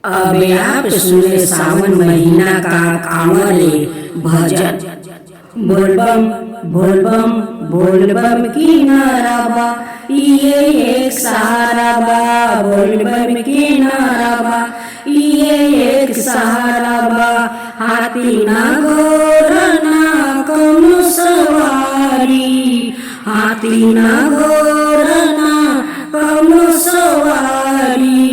अब आप सुने सावन महीना का कांवरे भजन। बोलबम बोलबम बोलबम की नाराबा, ये एक सहारा बा। बोलबम की नाराबा, ये एक सहारा बा। हाथी ना घोड़ा ना कौनो सवारी, हाथी ना घोड़ा ना कौनो सवारी।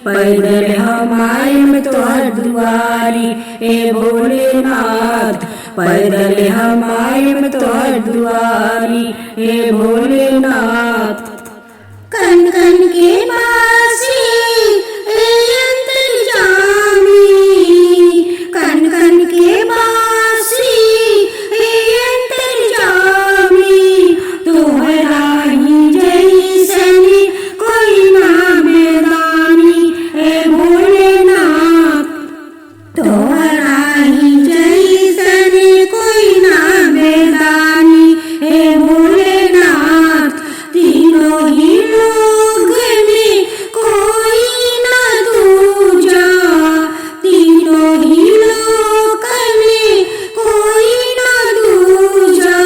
पैदल हम आएम तोहर दुआरी ए भोलेनाथ, पैदल हम आएम तोहर दुआरी ए भोलेनाथ। कन कन के बासी ए अंतर्यामी, कन कन के बासी ए अंतर्यामी। तोहरा ही जैसन कोई ना बेदानी ए भोलेनाथ, तोहरा ही जैसन कोई ना बेदानी ए भोलेनाथ। तीनों ही लोग में कोई ना दूजा, तीनों ही लोग में कोई ना दूजा।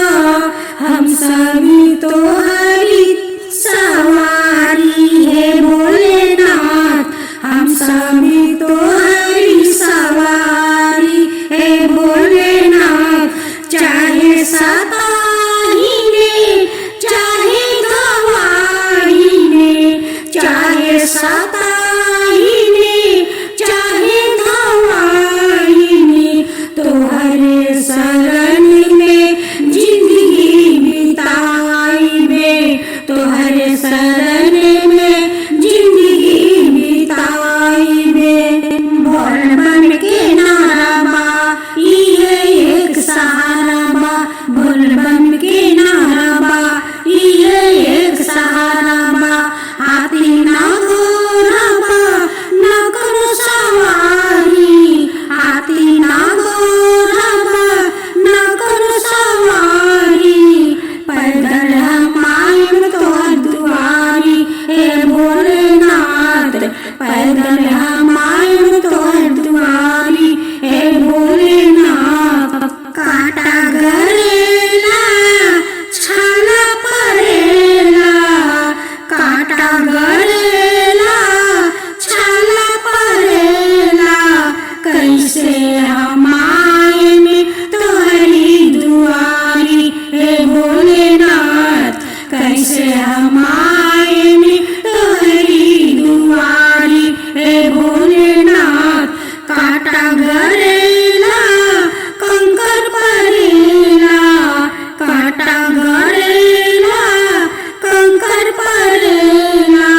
हम सभी तोहरी सवारी है भोलेनाथ, हम सभी तोहरी सवारी है भोलेनाथ। चाहे सताही ने चाहे गवाही ने, चाहे सताही ने चाहे गवाही ने। तोहरे शरण में जिंदगी बिताई में, तोहरे शरण में जिंदगी बिताई में। बोलबम के नाराबा, ये एक सहारा बा। बोलबम के नाराबा, ये एक सहारा बा। हाथी ना घोड़ा बा ना करो सवारी, हाथी ना घोड़ा बा ना करो सवारी। पैदल हम आएम तोहर दुआरी ए भोलेनाथ, पैदल हम आएम तोहर दुआरी ए भोलेनाथ। कांटा गड़ेला छाला पड़ेला, कांटा गड़ेला छाला पड़ेला। कैसे हम आएम तोहरी दुआरी ए भोलेनाथ, कैसे हम आएम तोहरी दुआरी ए भोलेनाथ। कांटा गड़ेला कंकर पड़ेला, कांटा गड़ेला कंकर पड़ेला।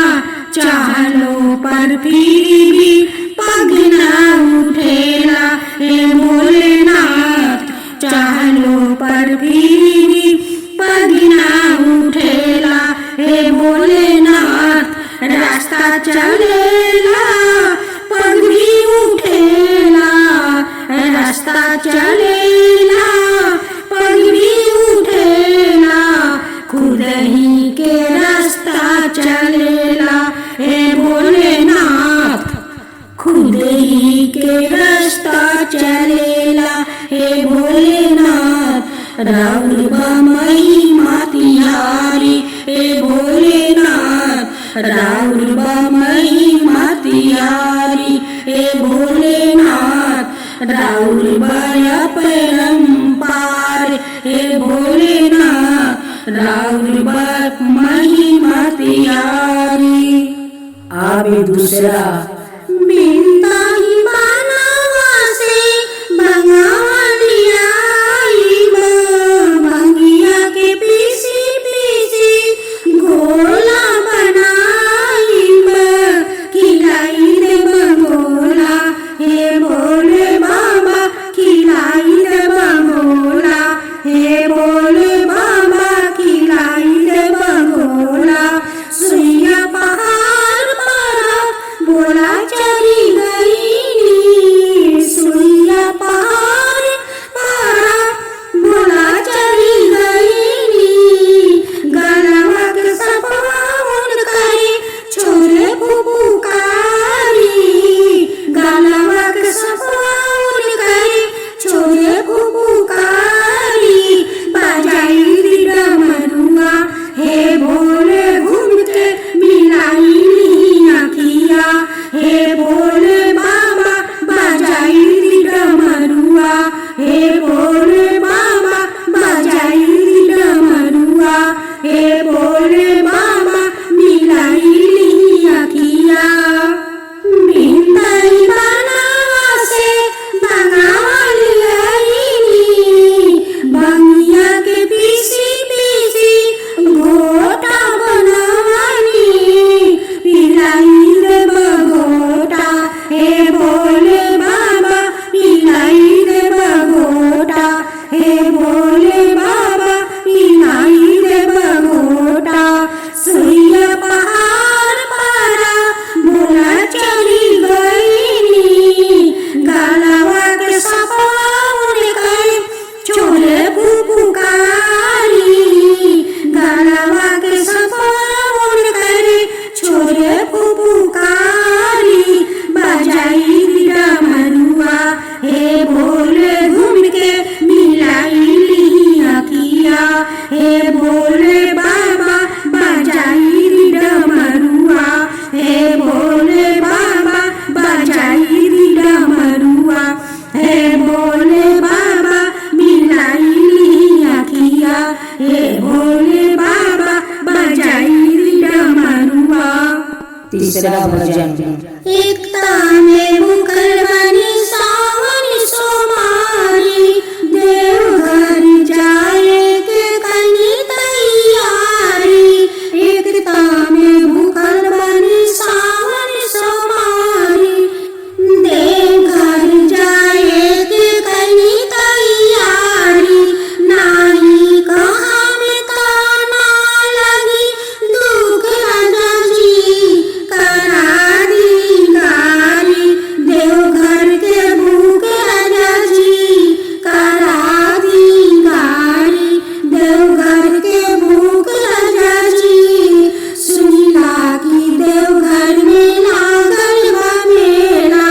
चालों पर फिर भी पग ना उठेला ए भोलेनाथ, चालों पर फिर भी पग ना उठेला ए भोलेनाथ। रास्ता चलेला पग भी उठेला, रास्ता चलेला पग भी उठेला। खुद ही के रास्ता चलेला ए भोलेनाथ, खुद ही के रास्ता चलेला ए भोलेनाथ। राउर बा महिमा तिहारी ए भोलेनाथ, राउर बा महिमा तिहारी ए भोलेनाथ। राउर बा परम्पार ए भोलेनाथ, राउर बा महिमा तिहारी। आवे दूसरा बिंदा ही बनवा से बंगालिया भंगिया के पीसी पीसी घोला बनाई खिलाई दे बंगोला हे भोले बाबा, खिलाई दे बंगोला हे भोले बाबा, खिलाई दे बंगोला। सुइया पहाड़ पर बोला हे भोले बाबा मिलाई ली अखिया बिंदाई बनावा से भगवानी बंगिया के पीसी पीसी घोटा बनवानी पिलाई दे बगोटा हे भोले बाबा पिलाई दे बगोटा हे भोले बाबा पिलाई दे बगोटा सुइया पहाड़ पारा भोला चली गईनी गलवा के सपाउन करे छोरे फुफुकारी गलवा के सपाउन करे छोरे फुफुकारी बजाई डमरुआ हे भोले घूम के मिलाई ली अखिया हे भोले बाबा बजाई डमरुआ हे भोले बाबा बजाई डमरुआ हे भोले बाबा मिलाई ली अखिया हे भोले बाबा बजाई डमरुआ। तीसरा भजन। एकता में मुखर बनी सावन सोमारी देवघर जाए के कनी तैयारी एकता में मुखर बनी सावन सोमारी देवघर जाए के कनी तैयारी नाही कहाँ में ताना लगी दुख राजा जी करा दी गारी देवघर के भूख राजा जी करा दी गारी देवघर के भूख राजा जी सुनीला की देवघर में लागल बा मेला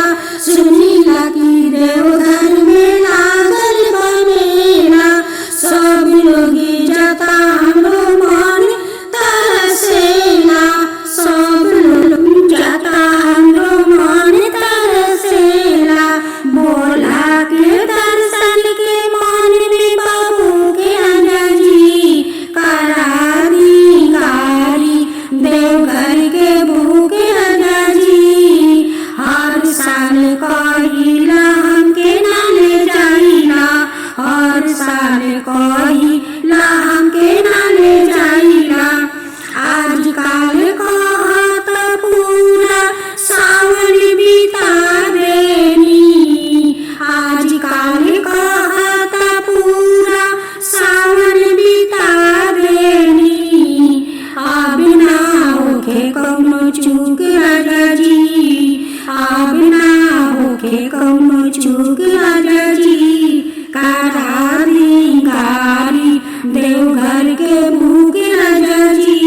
सुनीला की देवघर में लागल बा मेला सब लोग जाता हमरो मन तरसेला सब लोग जाता हमरो मन तरसेला भोला के दर्शन के मन में बाबू के राजा जी करा दी गारी देवघर के भूख राजा जी हर साल कहिला हमके ना ले जाइला हर साल कहिला हमके ना ले जाइला आजकल कहत पूरा सावन बिता देनी आजकल कहत पूरा सावन बिता देनी अब ना होखे कौनो चूक राजा जी अब ना होखे कौनो चूक राजा जी करा दी गारी देवघर के भूख राजा जी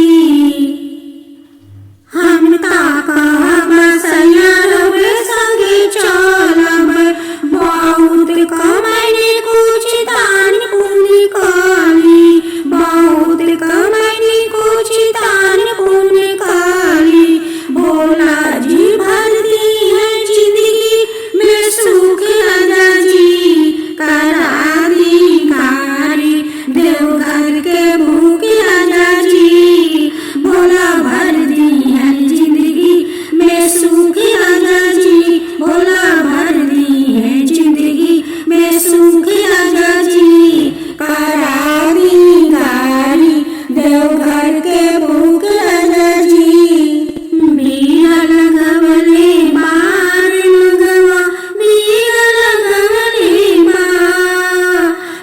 हम ताकब सैया रवे संगे चलब बहुत कमाईने कुछ दान पुण्य करी बहुत कमाईने कुछ दान पुण्य करी भोला जी भर दी है जिंदगी में सुख राजा जी करा दी गारी देवघर के भूख राजा जी भोला भर दी है जिंदगी में सुख राजा जी भोला भर दी है जिंदगी में सुख राजा जी करा दी गारी देवघर के भूख राजा जी बीरा लगवले मार लगवा बीरा लगवले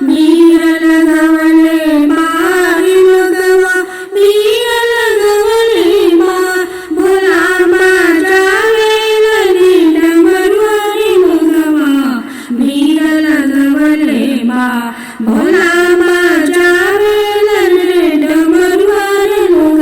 बीरा लगवले मार लगवा बीरा लगवले भोला जावे लने डमरुआ रे मुगवा बीरा लगवले भोला जावे लने डमरुआ रे मुगवा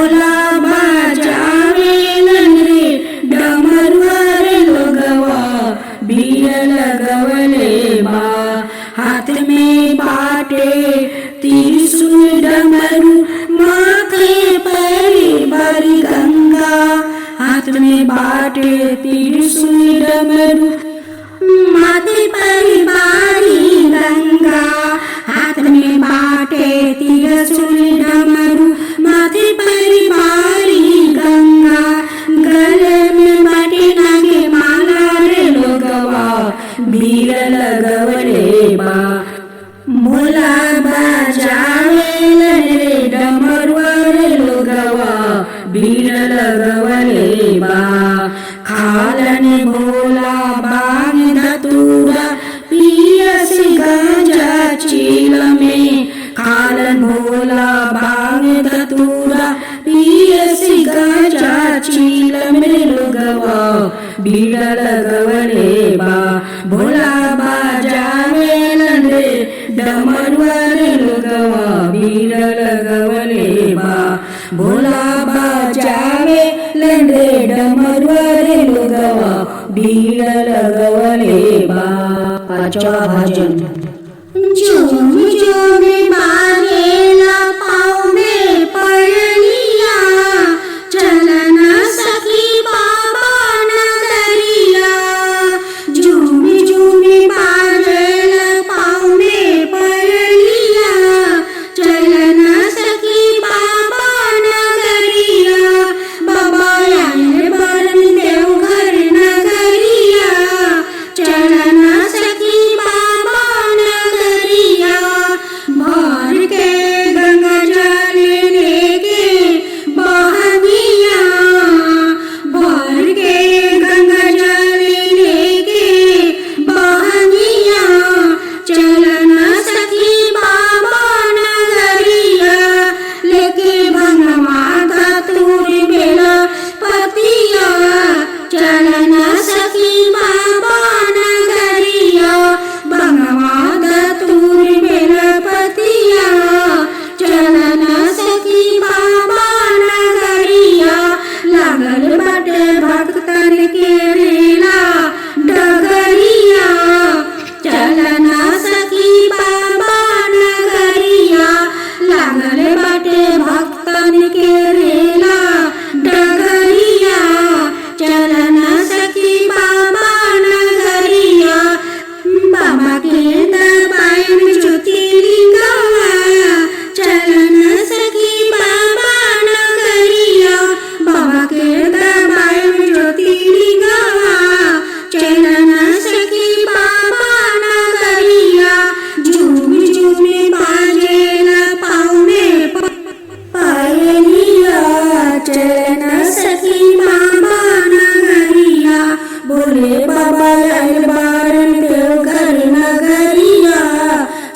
भोला बाजावेलन रे डमरुवर लोगवा बीर लगवले बा हाथ में बाटे त्रिशूल डमरू माथे परी भरी गंगा हाथ में बाटे त्रिशूल डमरू माथे परी भारी गंगा हाथ में बाटे त्रिशूल डमरू माथे परी भारी गंगा गले में बाटे नागे माला रे लोगवा बीर लगवले बा भोला बाजावेलन रे डमरुवर लोगवा बीर लगवले बा खालन भोला बाग धतूरा पियस गंजा चील में खालन भोला बाग धतूरा पियस गंजा चील में लोगवा बीर लगवले बा भोला बाजावेलन रे डमरुवर लोगवा बीर लगवले बा भोला बाजावेलन रे डमरुवर लोगवा बीर लगवले बा। पाचवा भजन। झूम झूम बाजेला पाँव में पयलिया चलन सखी बाबा नगरिया झूम झूम बाजेला पाँव में पयलिया चलन सखी बाबा नगरिया बाबा आए बरन देवघर नगरिया चलन सखी बाबा नगरिया भर के गंगा जल लेके बहनिया भर के गंगा जल लेके बहनिया चलन सखी बाबा नगरिया लेके भंगवा धतूर बेला पतिया चलन सखी बाबा नगरिया भंगवा धतूर बेला पतिया चलन सखी बाबा नगरिया लागल बाटे भक्तन के रेला डगरिया चलन सखी बाबा नगरिया लागल बाटे भक्तन के रेला डगरिया चलन सखी बाबा नगरिया बाबा के दरबार में ज्योतिर्लिंगवा चलन सखी बाबा नगरिया बाबा के दरबार में ज्योतिर्लिंगवा चलन सखी बाबा नगरिया झूम झूम बाजेला पाँव में पायलिया चलन सखी बाबा नगरिया भोले बाबा आइल बारन देवघर नगरिया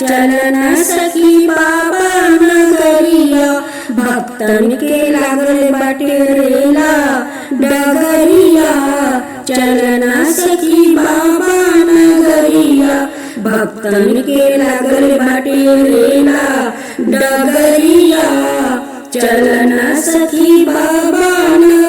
चलन सखी बाबा नगरिया भक्तन के लागल बाटे रेला डगरिया चलन सखी बाबा नगरिया भक्तन के लागल बाटे रेला डगरिया चलन सखी बाबा नगरिया।